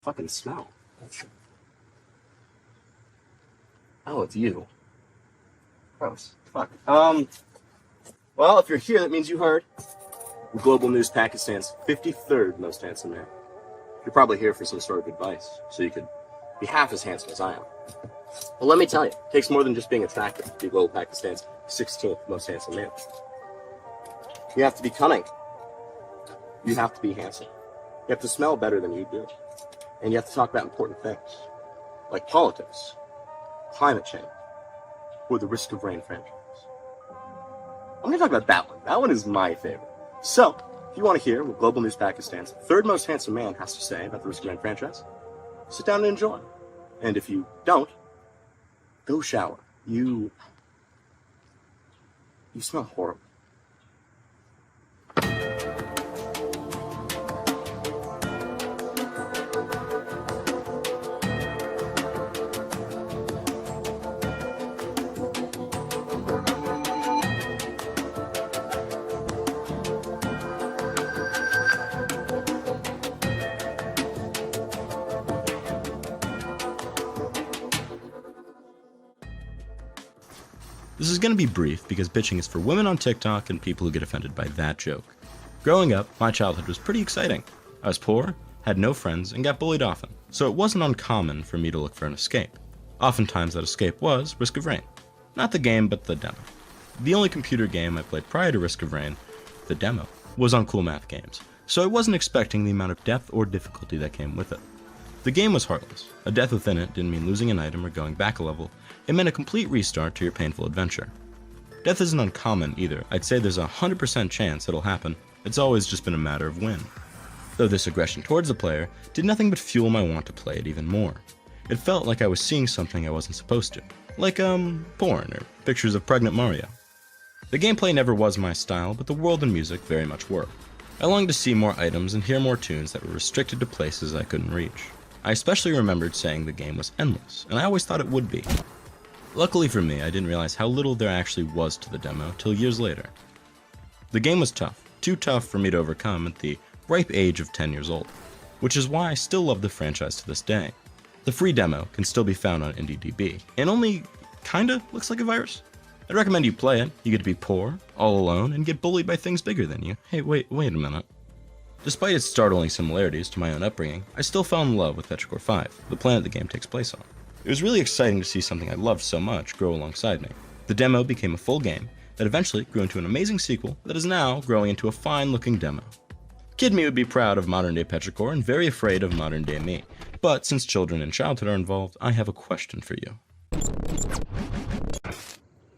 Fucking smell. Oh, it's you. Gross. Fuck. Well, if you're here, that means you heard. Global News Pakistan's 53rd most handsome man. You're probably here for some sort of advice, so you could be half as handsome as I am. Well, let me tell you, it takes more than just being attractive to be Global Pakistan's 16th most handsome man. You have to be cunning. You have to be handsome. You have to smell better than you do. And you have to talk about important things, like politics, climate change, or the Risk of Rain franchise. I'm going to talk about that one. That one is my favorite. So, if you want to hear what Global News Pakistan's third most handsome man has to say about the Risk of Rain franchise, sit down and enjoy. And if you don't, go shower. You smell horrible. This is going to be brief because bitching is for women on TikTok and people who get offended by that joke. Growing up, my childhood was pretty exciting. I was poor, had no friends, and got bullied often, so it wasn't uncommon for me to look for an escape. Oftentimes that escape was Risk of Rain. Not the game, but the demo. The only computer game I played prior to Risk of Rain, the demo, was on Cool Math Games, so I wasn't expecting the amount of depth or difficulty that came with it. The game was heartless. A death within it didn't mean losing an item or going back a level. It meant a complete restart to your painful adventure. Death isn't uncommon either. I'd say there's a 100% chance it'll happen. It's always just been a matter of when. Though this aggression towards the player did nothing but fuel my want to play it even more. It felt like I was seeing something I wasn't supposed to. Like, porn or pictures of pregnant Mario. The gameplay never was my style, but the world and music very much were. I longed to see more items and hear more tunes that were restricted to places I couldn't reach. I especially remembered saying the game was endless, and I always thought it would be. Luckily for me, I didn't realize how little there actually was to the demo till years later. The game was tough, too tough for me to overcome at the ripe age of 10 years old, which is why I still love the franchise to this day. The free demo can still be found on IndieDB, and only kinda looks like a virus. I'd recommend you play it. You get to be poor, all alone, and get bullied by things bigger than you. Hey, wait a minute. Despite its startling similarities to my own upbringing, I still fell in love with Petrichor 5, the planet the game takes place on. It was really exciting to see something I loved so much grow alongside me. The demo became a full game that eventually grew into an amazing sequel that is now growing into a fine-looking demo. Kid me would be proud of modern-day Petrichor and very afraid of modern-day me, but since children and childhood are involved, I have a question for you.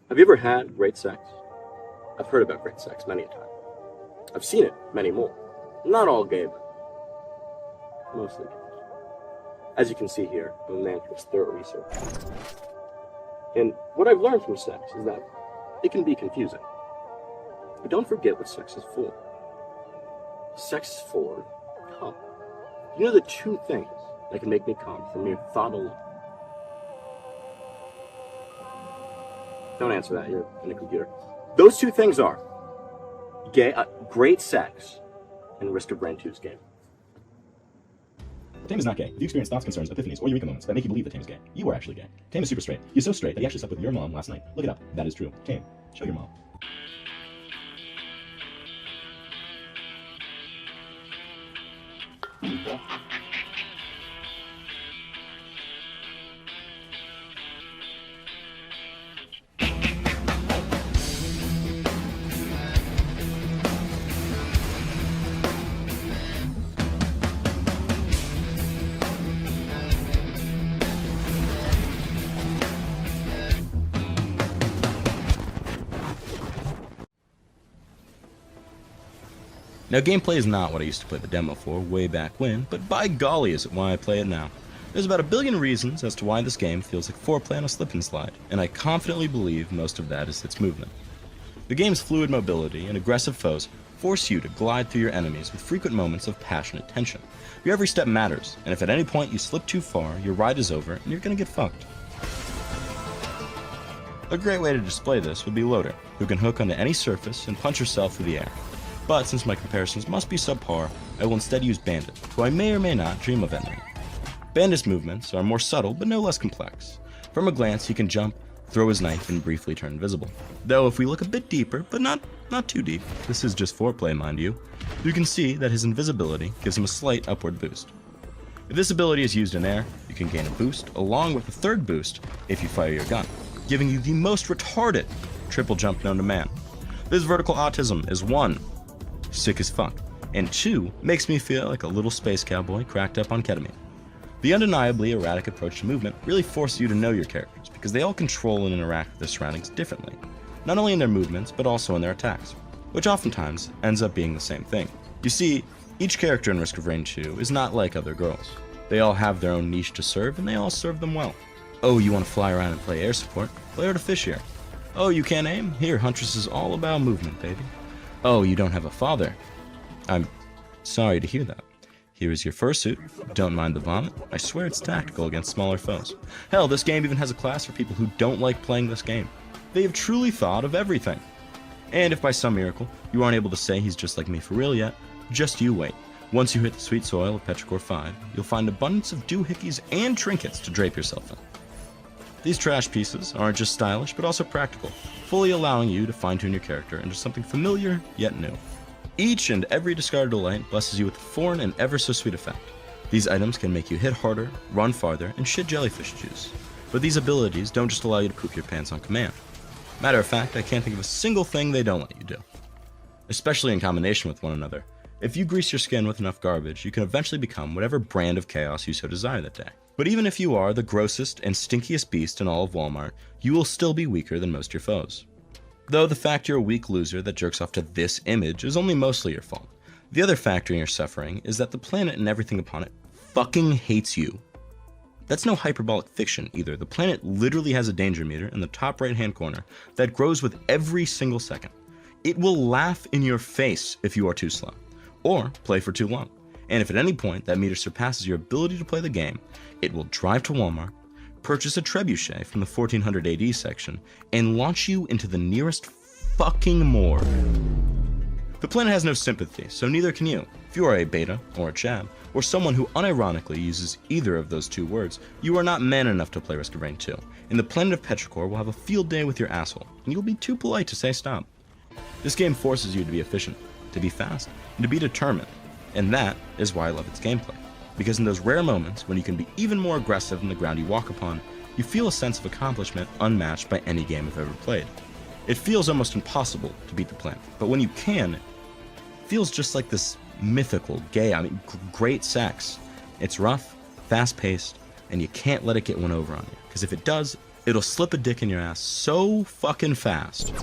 Have you ever had great sex? I've heard about great sex many a time. I've seen it many more. Not all gay, but mostly gay. As you can see here, I'm a man who has thorough research. And what I've learned from sex is that it can be confusing. But don't forget what sex is for. Sex is for cum. You know the two things that can make me come from mere thought alone? Don't answer that, you're in a computer. Those two things are great sex and Risk of Rain 2's game. Tame is not gay. If you experience thoughts, concerns, epiphanies, or eureka moments that make you believe that Tame is gay, you are actually gay. Tame is super straight. He's so straight that he actually slept with your mom last night. Look it up. That is true. Tame, show your mom. Now, gameplay is not what I used to play the demo for way back when, but by golly is it why I play it now. There's about a billion reasons as to why this game feels like foreplay on a slip and slide, and I confidently believe most of that is its movement. The game's fluid mobility and aggressive foes force you to glide through your enemies with frequent moments of passionate tension. Your every step matters, and if at any point you slip too far, your ride is over and you're gonna get fucked. A great way to display this would be Loader, who can hook onto any surface and punch herself through the air. But since my comparisons must be subpar, I will instead use Bandit, who I may or may not dream of ending. Bandit's movements are more subtle but no less complex. From a glance, he can jump, throw his knife, and briefly turn invisible. Though if we look a bit deeper, but not too deep, this is just foreplay mind you can see that his invisibility gives him a slight upward boost. If this ability is used in air, you can gain a boost along with a third boost if you fire your gun, giving you the most retarded triple jump known to man. This vertical autism is 1, sick as fuck, and 2, makes me feel like a little space cowboy cracked up on ketamine. The undeniably erratic approach to movement really forces you to know your characters because they all control and interact with their surroundings differently, not only in their movements but also in their attacks, which oftentimes ends up being the same thing. You see, each character in Risk of Rain 2 is not like other girls. They all have their own niche to serve and they all serve them well. Oh, you want to fly around and play air support? Play Artificier. Oh, you can't aim? Here, Huntress is all about movement, baby. Oh, you don't have a father? I'm sorry to hear that. Here is your fursuit. Don't mind the vomit. I swear it's tactical against smaller foes. Hell, this game even has a class for people who don't like playing this game. They have truly thought of everything. And if by some miracle you aren't able to say he's just like me for real yet, just you wait. Once you hit the sweet soil of Petrichor 5, you'll find abundance of doohickeys and trinkets to drape yourself in. These trash pieces aren't just stylish, but also practical, fully allowing you to fine-tune your character into something familiar yet new. Each and every discarded light blesses you with a foreign and ever so sweet effect. These items can make you hit harder, run farther, and shit jellyfish juice. But these abilities don't just allow you to poop your pants on command. Matter of fact, I can't think of a single thing they don't let you do. Especially in combination with one another. If you grease your skin with enough garbage, you can eventually become whatever brand of chaos you so desire that day. But even if you are the grossest and stinkiest beast in all of Walmart, you will still be weaker than most of your foes. Though the fact you're a weak loser that jerks off to this image is only mostly your fault. The other factor in your suffering is that the planet and everything upon it fucking hates you. That's no hyperbolic fiction either. The planet literally has a danger meter in the top right hand corner that grows with every single second. It will laugh in your face if you are too slow, or play for too long. And if at any point that meter surpasses your ability to play the game, it will drive to Walmart, purchase a trebuchet from the 1400 AD section, and launch you into the nearest fucking morgue. The planet has no sympathy, so neither can you. If you are a beta, or a chab, or someone who unironically uses either of those two words, you are not man enough to play Risk of Rain 2, and the planet of Petrichor will have a field day with your asshole, and you'll be too polite to say stop. This game forces you to be efficient, to be fast, and to be determined, and that is why I love its gameplay. Because in those rare moments when you can be even more aggressive in the ground you walk upon, you feel a sense of accomplishment unmatched by any game I've ever played. It feels almost impossible to beat the planet, but when you can, it feels just like this mythical, great sex. It's rough, fast-paced, and you can't let it get one over on you, because if it does, it'll slip a dick in your ass so fucking fast.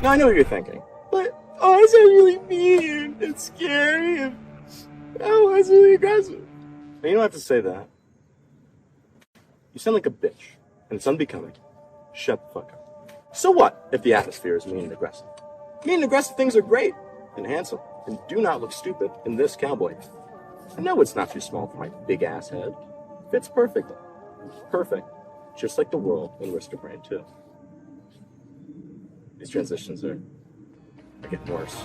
Now I know what you're thinking, but oh, that's really mean and scary and oh, that's really aggressive. Now, you don't have to say that. You sound like a bitch, and it's unbecoming. Shut the fuck up. So what if the atmosphere is mean and aggressive? Mean and aggressive things are great and handsome, and do not look stupid in this cowboy. I know it's not too small for my big ass head. Fits perfectly. Perfect. Just like the world in Risk of Rain 2. These transitions are getting worse.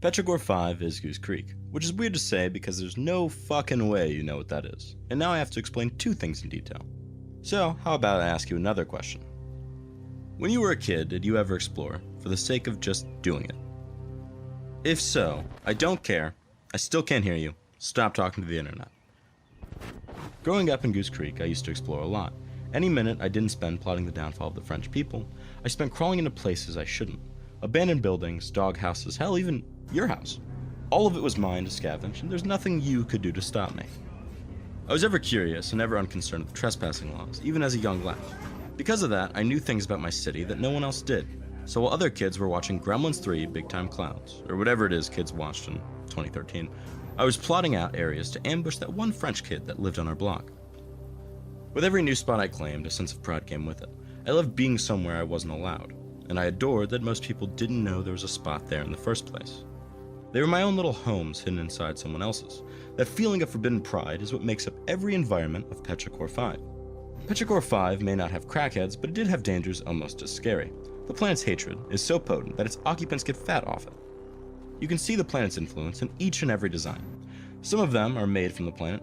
Petrichor 5 is Goose Creek, which is weird to say because there's no fucking way you know what that is. And now I have to explain two things in detail. So, how about I ask you another question? When you were a kid, did you ever explore for the sake of just doing it? If so, I don't care. I still can't hear you. Stop talking to the internet. Growing up in Goose Creek, I used to explore a lot. Any minute I didn't spend plotting the downfall of the French people, I spent crawling into places I shouldn't. Abandoned buildings, dog houses, hell, even your house. All of it was mine to scavenge, and there's nothing you could do to stop me. I was ever curious and never unconcerned with trespassing laws, even as a young lad. Because of that, I knew things about my city that no one else did. So while other kids were watching Gremlins 3 Big Time Clouds, or whatever it is kids watched in 2013, I was plotting out areas to ambush that one French kid that lived on our block. With every new spot I claimed, a sense of pride came with it. I loved being somewhere I wasn't allowed, and I adored that most people didn't know there was a spot there in the first place. They were my own little homes hidden inside someone else's. That feeling of forbidden pride is what makes up every environment of Petrichor 5. Petrichor 5 may not have crackheads, but it did have dangers almost as scary. The planet's hatred is so potent that its occupants get fat off it. You can see the planet's influence in each and every design. Some of them are made from the planet,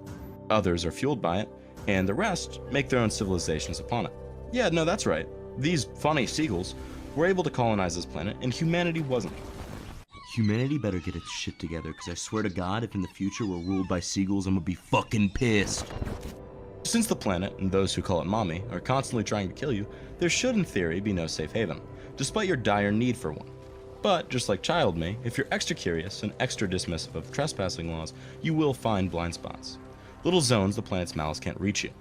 others are fueled by it, and the rest make their own civilizations upon it. Yeah, no, that's right. These funny seagulls were able to colonize this planet, and humanity wasn't. Humanity better get its shit together, because I swear to God, if in the future we're ruled by seagulls, I'm gonna be fucking pissed. Since the planet, and those who call it mommy, are constantly trying to kill you, there should in theory be no safe haven, despite your dire need for one. But, just like child me, if you're extra curious and extra dismissive of trespassing laws, you will find blind spots. Little zones the planet's malice can't reach you.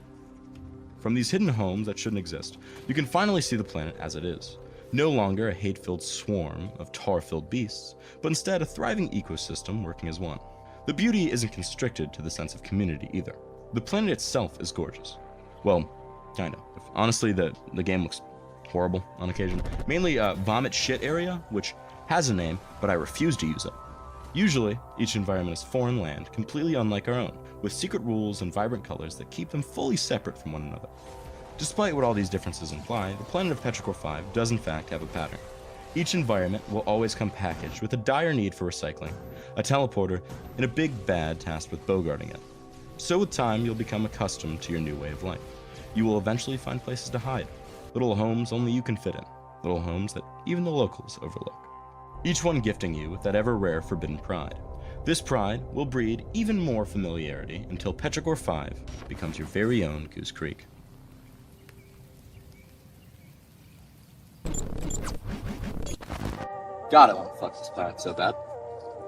From these hidden homes that shouldn't exist, you can finally see the planet as it is. No longer a hate-filled swarm of tar-filled beasts, but instead a thriving ecosystem working as one. The beauty isn't constricted to the sense of community either. The planet itself is gorgeous. Well, kind of. Honestly, the game looks horrible on occasion. Mainly Vomit Shit area, which has a name, but I refuse to use it. Usually, each environment is foreign land, completely unlike our own, with secret rules and vibrant colors that keep them fully separate from one another. Despite what all these differences imply, the planet of Petrichor 5 does in fact have a pattern. Each environment will always come packaged with a dire need for recycling, a teleporter, and a big bad tasked with bogarting it. So with time, you'll become accustomed to your new way of life. You will eventually find places to hide, little homes only you can fit in, little homes that even the locals overlook. Each one gifting you with that ever-rare forbidden pride. This pride will breed even more familiarity until Petrichor 5 becomes your very own Goose Creek. God, I want to fuck this planet so bad.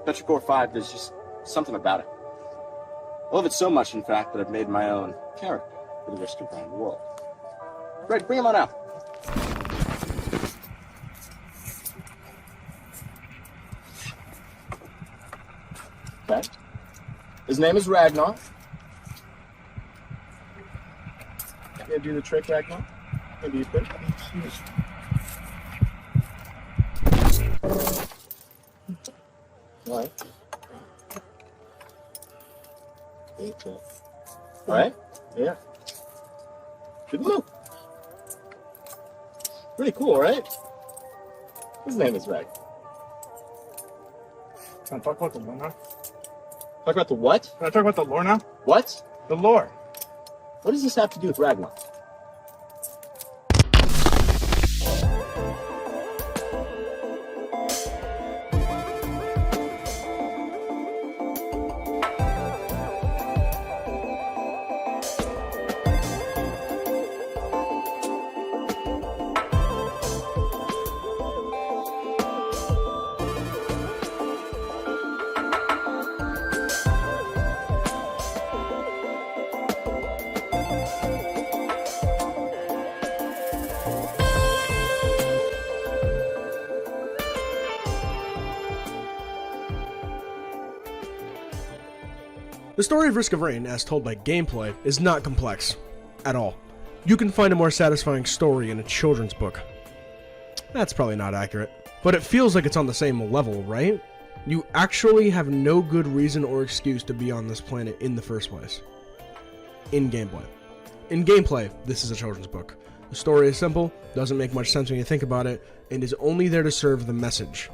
Petrichor 5, there's just something about it. I love it so much, in fact, that I've made my own character for the Risk of Rain world. Greg, bring him on out. Okay. His name is Ragnar. Can you do the trick, Ragnar? Maybe you could. Alright. Alright? Yeah. Good move. Pretty cool, right? His name is Rag. Can I talk about the lore now? Talk about the what? Can I talk about the lore now? What? The lore. What does this have to do with Ragnar? The story of Risk of Rain, as told by gameplay, is not complex at all. You can find a more satisfying story in a children's book. That's probably not accurate, but it feels like it's on the same level, right? You actually have no good reason or excuse to be on this planet in the first place. In gameplay. In gameplay, this is a children's book. The story is simple, doesn't make much sense when you think about it, and is only there to serve the message.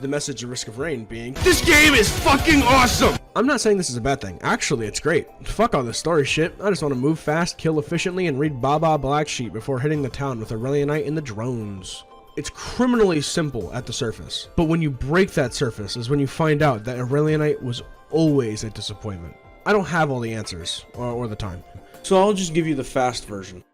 The message of Risk of Rain being, this game is fucking awesome! I'm not saying this is a bad thing. Actually, it's great. Fuck all this story shit. I just want to move fast, kill efficiently, and read Baba Black Sheep before hitting the town with Aurelionite and the drones. It's criminally simple at the surface, but when you break that surface is when you find out that Aurelionite was always a disappointment. I don't have all the answers, or the time, so I'll just give you the fast version.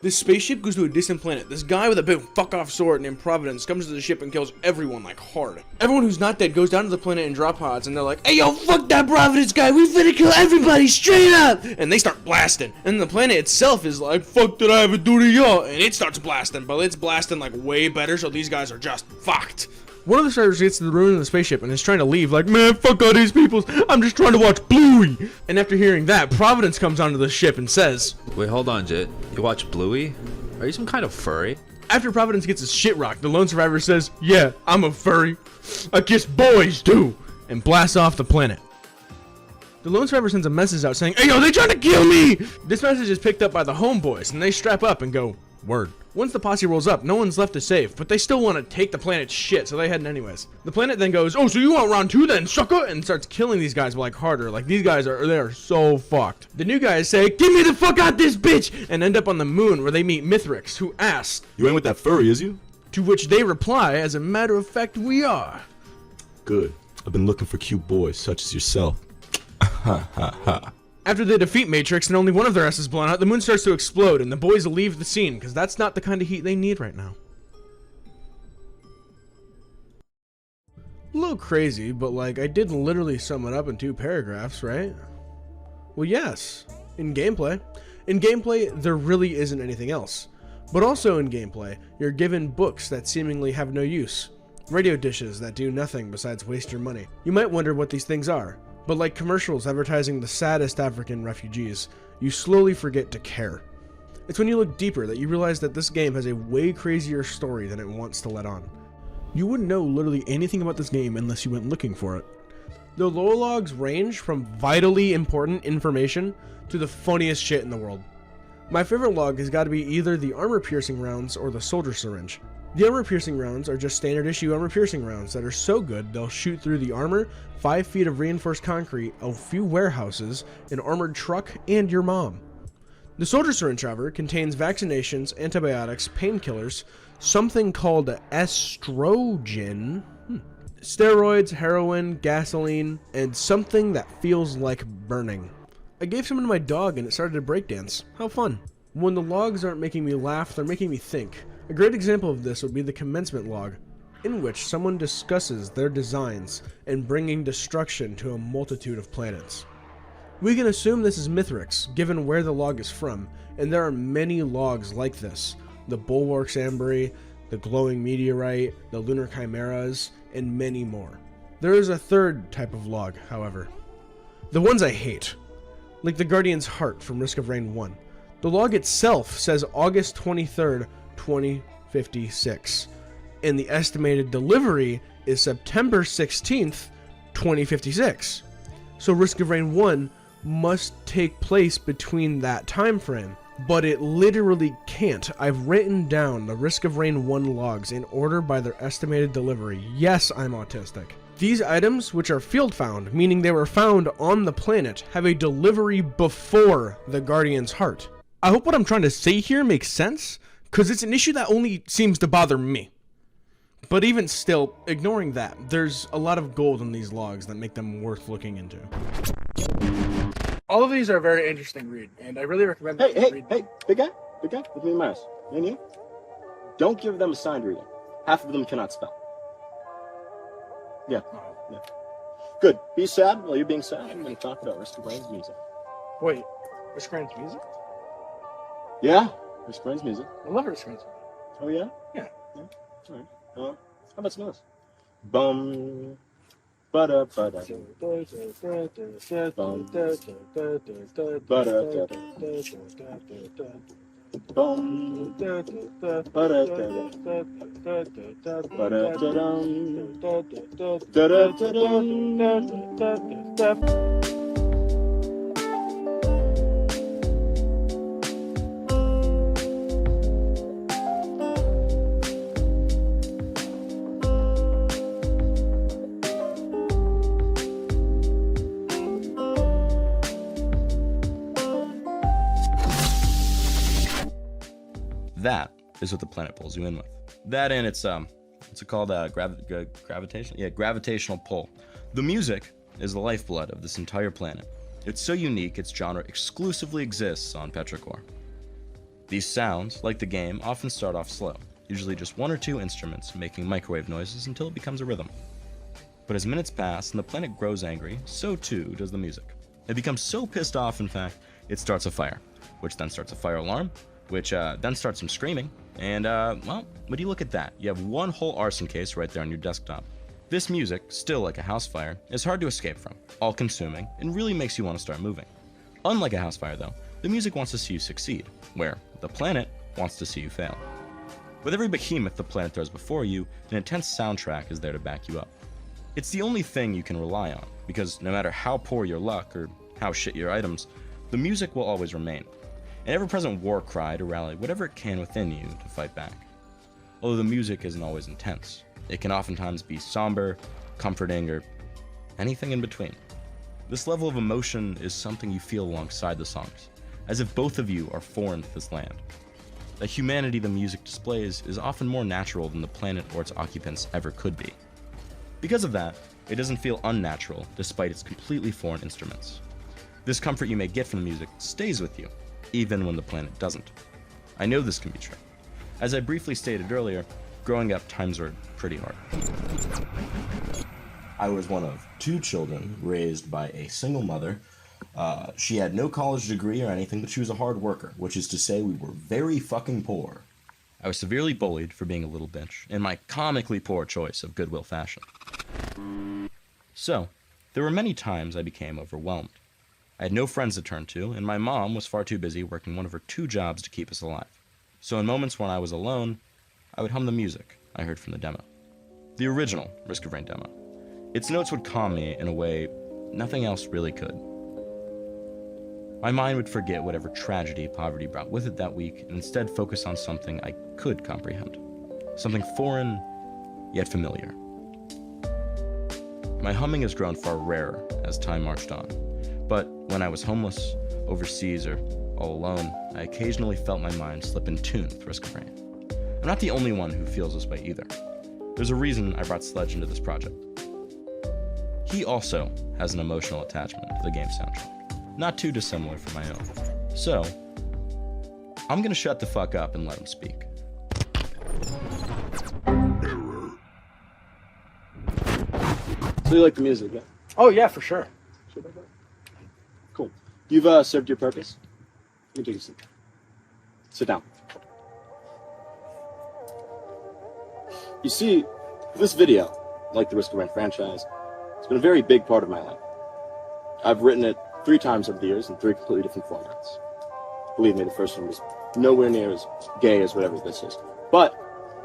This spaceship goes to a distant planet. This guy with a big fuck-off sword named Providence comes to the ship and kills everyone, like, hard. Everyone who's not dead goes down to the planet in drop pods, and they're like, hey, yo, fuck that Providence guy, we finna kill everybody, straight up! And they start blasting. And the planet itself is like, fuck did I ever do to y'all? And it starts blasting, but it's blasting, like, way better, so these guys are just fucked. One of the survivors gets to the ruin of the spaceship and is trying to leave, like, man, fuck all these people, I'm just trying to watch Bluey. And after hearing that, Providence comes onto the ship and says, Wait, hold on, Jit. You watch Bluey? Are you some kind of furry? after Providence gets his shit rocked, the lone survivor says, yeah, I'm a furry. I kiss boys too, and blasts off the planet. The lone survivor sends a message out saying, hey yo, they trying to kill me! This message is picked up by the homeboys, and they strap up and go, word. Once the posse rolls up, no one's left to save, but they still want to take the planet's shit, so they head in anyways. The planet then goes, oh, so you want round 2 then, sucker? And starts killing these guys, like, harder. Like, these guys are so fucked. The new guys say, get me the fuck out this bitch! And end up on the moon, where they meet Mithrix, who asks, You ain't with that furry, is you? to which they reply, as a matter of fact, we are. Good. I've been looking for cute boys such as yourself. After they defeat Matrix and only one of their asses blown out, the moon starts to explode and the boys leave the scene, because that's not the kind of heat they need right now. A little crazy, but like, I did literally sum it up in 2 paragraphs, right? Well, yes. In gameplay. In gameplay, there really isn't anything else. But also in gameplay, you're given books that seemingly have no use. Radio dishes that do nothing besides waste your money. You might wonder what these things are. But like commercials advertising the saddest African refugees, you slowly forget to care. It's when you look deeper that you realize that this game has a way crazier story than it wants to let on. You wouldn't know literally anything about this game unless you went looking for it. The lore logs range from vitally important information to the funniest shit in the world. My favorite log has got to be either the armor-piercing rounds or the soldier syringe. The armor-piercing rounds are just standard-issue armor-piercing rounds that are so good they'll shoot through the armor, 5 feet of reinforced concrete, a few warehouses, an armored truck, and your mom. The soldier syringe, however, contains vaccinations, antibiotics, painkillers, something called estrogen, steroids, heroin, gasoline, and something that feels like burning. I gave some to my dog and it started to breakdance. How fun. When the logs aren't making me laugh, they're making me think. A great example of this would be the commencement log, in which someone discusses their designs and bringing destruction to a multitude of planets. We can assume this is Mithrix, given where the log is from, and there are many logs like this. The Bulwark's Ambry, the Glowing Meteorite, the Lunar Chimeras, and many more. There is a third type of log, however. The ones I hate. Like the Guardian's Heart from Risk of Rain 1. The log itself says August 23rd, 2056, and the estimated delivery is September 16th, 2056. So Risk of Rain 1 must take place between that time frame, but it literally can't. I've written down the Risk of Rain 1 logs in order by their estimated delivery. Yes, I'm autistic. These items, which are field found, meaning they were found on the planet, have a delivery before the Guardian's Heart. I hope what I'm trying to say here makes sense, because it's an issue that only seems to bother me. But even still, ignoring that, there's a lot of gold in these logs that make them worth looking into. All of these are a very interesting read, and I really recommend Hey, that you hey, read. hey, big guy, with me and Myers. Me and you? Don't give them a signed reading. Half of them cannot spell. Yeah. Good. Be sad. While you're being sad, I'm going to talk about Risk of Rain's music. Wait, Risk of Rain's music? Yeah? Risk of Rain's music. I love Risk of Rain's Oh, yeah? Yeah. All right. How about some of this? Bum. Ba-da, ba-da. Bum. Ba-da, Bum. Ba-da, Ba-da-da-dum. Da-da-da-dum. That is what the planet pulls you in with. That and it's called gravitational? Yeah, gravitational pull. The music is the lifeblood of this entire planet. It's so unique, its genre exclusively exists on Petrichor. These sounds, like the game, often start off slow, usually just one or two instruments making microwave noises until it becomes a rhythm. But as minutes pass and the planet grows angry, so too does the music. It becomes so pissed off, in fact, it starts a fire, which then starts a fire alarm, which then starts some screaming, and well, when you look at that, you have one whole arson case right there on your desktop. This music, still like a house fire, is hard to escape from, all-consuming, and really makes you want to start moving. Unlike a house fire though, the music wants to see you succeed, where the planet wants to see you fail. With every behemoth the planet throws before you, an intense soundtrack is there to back you up. It's the only thing you can rely on, because no matter how poor your luck or how shit your items, the music will always remain. An ever-present war cry to rally whatever it can within you to fight back. Although the music isn't always intense, it can oftentimes be somber, comforting, or anything in between. This level of emotion is something you feel alongside the songs, as if both of you are foreign to this land. The humanity the music displays is often more natural than the planet or its occupants ever could be. Because of that, it doesn't feel unnatural despite its completely foreign instruments. This comfort you may get from the music stays with you, even when the planet doesn't. I know this can be true. As I briefly stated earlier, growing up, times were pretty hard. I was one of 2 children raised by a single mother. She had no college degree or anything, but she was a hard worker, which is to say we were very fucking poor. I was severely bullied for being a little bitch, in my comically poor choice of Goodwill fashion. So, there were many times I became overwhelmed. I had no friends to turn to, and my mom was far too busy working one of her 2 jobs to keep us alive. So in moments when I was alone, I would hum the music I heard from the demo. The original Risk of Rain demo. Its notes would calm me in a way nothing else really could. My mind would forget whatever tragedy poverty brought with it that week and instead focus on something I could comprehend. Something foreign, yet familiar. My humming has grown far rarer as time marched on, but when I was homeless, overseas, or all alone, I occasionally felt my mind slip in tune with Risk of Rain. I'm not the only one who feels this way either. There's a reason I brought Sledge into this project. He also has an emotional attachment to the game's soundtrack, not too dissimilar from my own. So, I'm gonna shut the fuck up and let him speak. So you like the music, yeah? Oh yeah, for sure. Cool. You've served your purpose. You can take a seat. Sit down. You see, this video, like the Risk of Rain franchise, it's been a very big part of my life. I've written it 3 times over the years in 3 completely different formats. Believe me, the first one was nowhere near as gay as whatever this is. But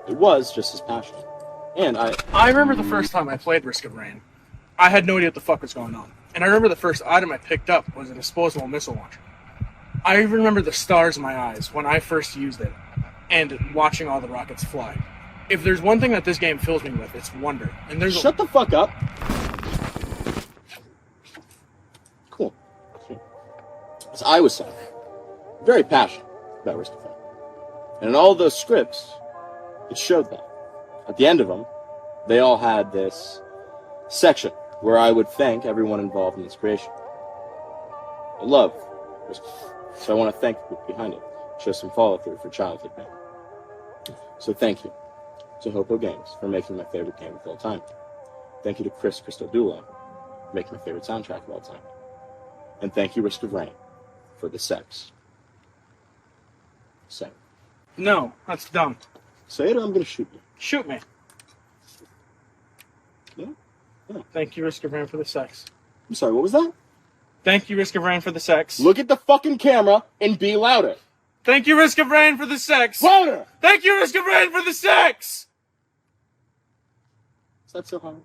it was just as passionate. And I remember the first time I played Risk of Rain. I had no idea what the fuck was going on. And I remember the first item I picked up was a disposable missile launcher. I even remember the stars in my eyes when I first used it and watching all the rockets fly. If there's one thing that this game fills me with, it's wonder. And there's Shut the fuck up. Cool. As I was saying, very passionate about Risk of Rain. And in all those scripts, it showed that. At the end of them, they all had this section where I would thank everyone involved in this creation. I love Risk of Rain, so I want to thank the people behind it. Show some follow-through for childhood pain. So thank you to Hopo Games for making my favorite game of all time. Thank you to Chris Christodoulou for making my favorite soundtrack of all time. And thank you, Risk of Rain, for the sex. Say it. No, that's dumb. Say it or I'm going to shoot you. Shoot me. Yeah? Yeah. Thank you, Risk of Rain, for the sex. I'm sorry, what was that? Thank you, Risk of Rain, for the sex. Look at the fucking camera and be louder. Thank you, Risk of Rain, for the sex. Louder! Thank you, Risk of Rain, for the sex. Is that so hard?